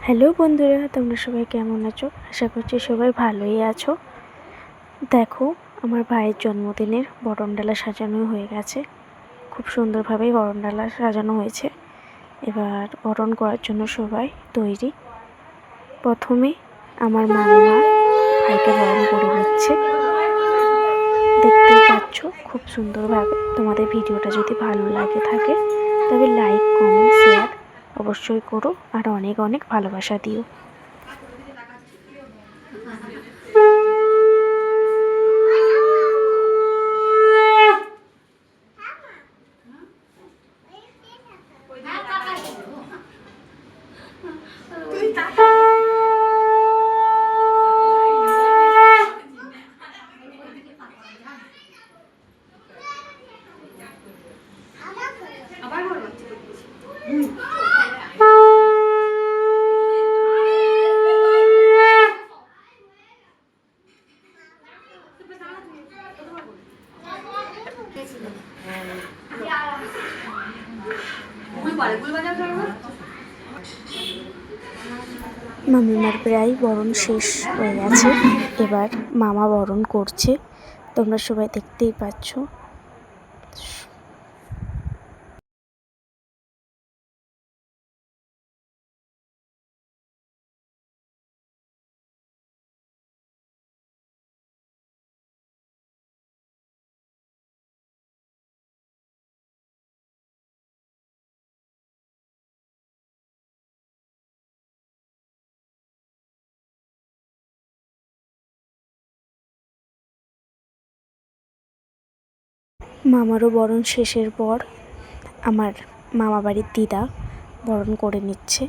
Hello বন্ধুরা, তোমরা সবাই কেমন আছো? আশা করছি সবাই ভালোই আছো। দেখো, আমার ভাইয়ের জন্মদিনের বরণডালা সাজানো হয়ে গেছে। খুব সুন্দরভাবেই বরণডালা সাজানো হয়েছে। এবার বরণ করার জন্য সবাই তৈরি। প্রথমে আমার মামিমা ভাইকে বরণ করে নিচ্ছে, দেখতেই পাচ্ছ খুব সুন্দরভাবে। তোমাদের ভিডিওটা যদি ভালো লাগে থাকে তবে লাইক, কমেন্ট, শেয়ার অবশ্যই করো, আর অনেক অনেক ভালোবাসা দিও। মামিমার প্রায় বরণ শেষ হয়ে গেছে, এবার মামা বরণ করছে। তোমরা সবাই দেখতেই পাচ্ছ। মামারও বরণ শেষের পর আমার মামা বাড়ির দিদা বরণ করে নিচ্ছে,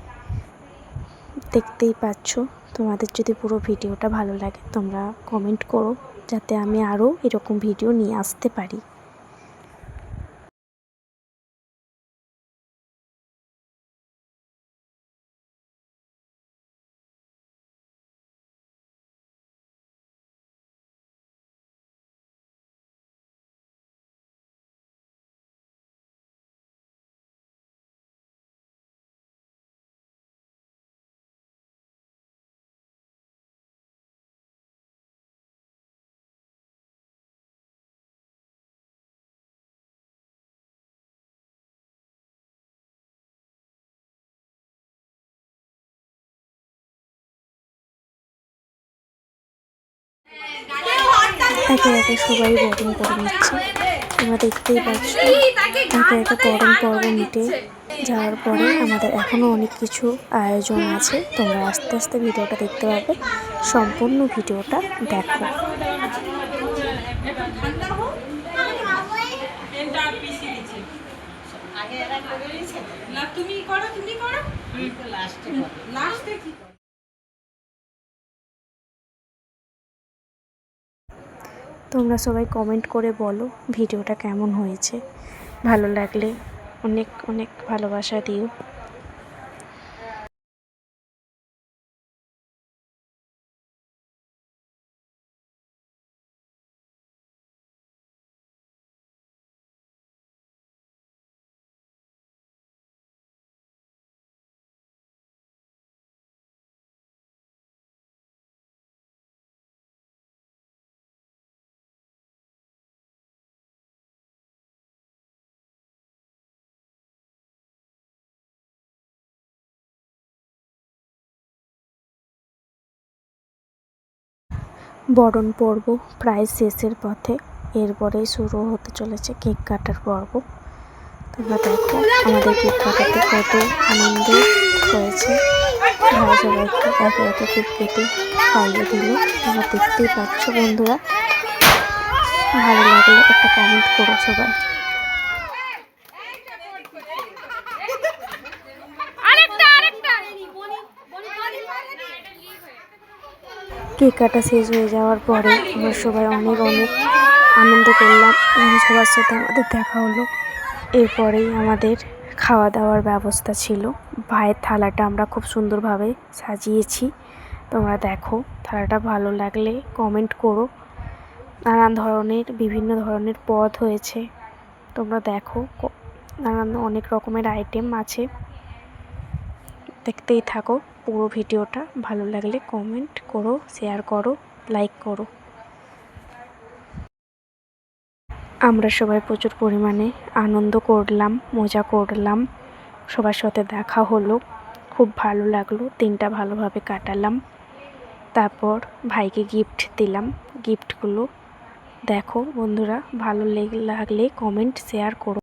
দেখতেই পাচ্ছ। তোমাদের যদি পুরো ভিডিওটা ভালো লাগে তোমরা কমেন্ট করো, যাতে আমি আরও এরকম ভিডিও নিয়ে আসতে পারি। একে একে সবাই বরণ করে নিচ্ছে, তোমরা দেখতেই পাচ্ছ। একে একে বরণ পর্ব মিটে যাওয়ার পরে আমাদের এখনও অনেক কিছু আয়োজন আছে। তোমরা আস্তে আস্তে ভিডিওটা দেখতে পাবে, সম্পূর্ণ ভিডিওটা দেখো। তোমরা সবাই কমেন্ট করে বলো ভিডিওটা কেমন হয়েছে। ভালো লাগলে অনেক অনেক ভালোবাসা দিও। বরণ পর্ব প্রায় শেষের পথে, এরপরেই শুরু হতে চলেছে কেক কাটার পর্ব। তোমরা দেখো আমাদের কেক কাটাতে কত আনন্দ হয়েছে। ভাই সবাইকে একে একে কেক কেটে খাইয়ে দিল। তোমরা দেখতেই পাচ্ছ বন্ধুরা। ভালো লাগলে একটা কমেন্ট করো সবাই। কেক কাটা শেষ হয়ে যাওয়ার পরে আমরা সবাই অনেক অনেক আনন্দ করলাম এবং সবার সাথে আমাদের দেখা হলো। এরপরেই আমাদের খাওয়া দাওয়ার ব্যবস্থা ছিল। ভাইয়ের থালাটা আমরা খুব সুন্দরভাবে সাজিয়েছি। তোমরা দেখো, থালাটা ভালো লাগলে কমেন্ট করো। নানান ধরনের বিভিন্ন ধরনের পদ হয়েছে, তোমরা দেখো। নানান অনেক রকমের আইটেম আছে। দেখতেই থাকো পুরো ভিডিওটা। ভালো লাগলে কমেন্ট করো, শেয়ার করো, লাইক করো। আমরা সবাই প্রচুর পরিমাণে আনন্দ করলাম, মজা করলাম, সবার সাথে দেখা হলো, খুব ভালো লাগলো, দিনটা ভালোভাবে কাটালাম। তারপর ভাইকে গিফট দিলাম। গিফটগুলো দেখো বন্ধুরা, ভালো লাগলে কমেন্ট শেয়ার করো।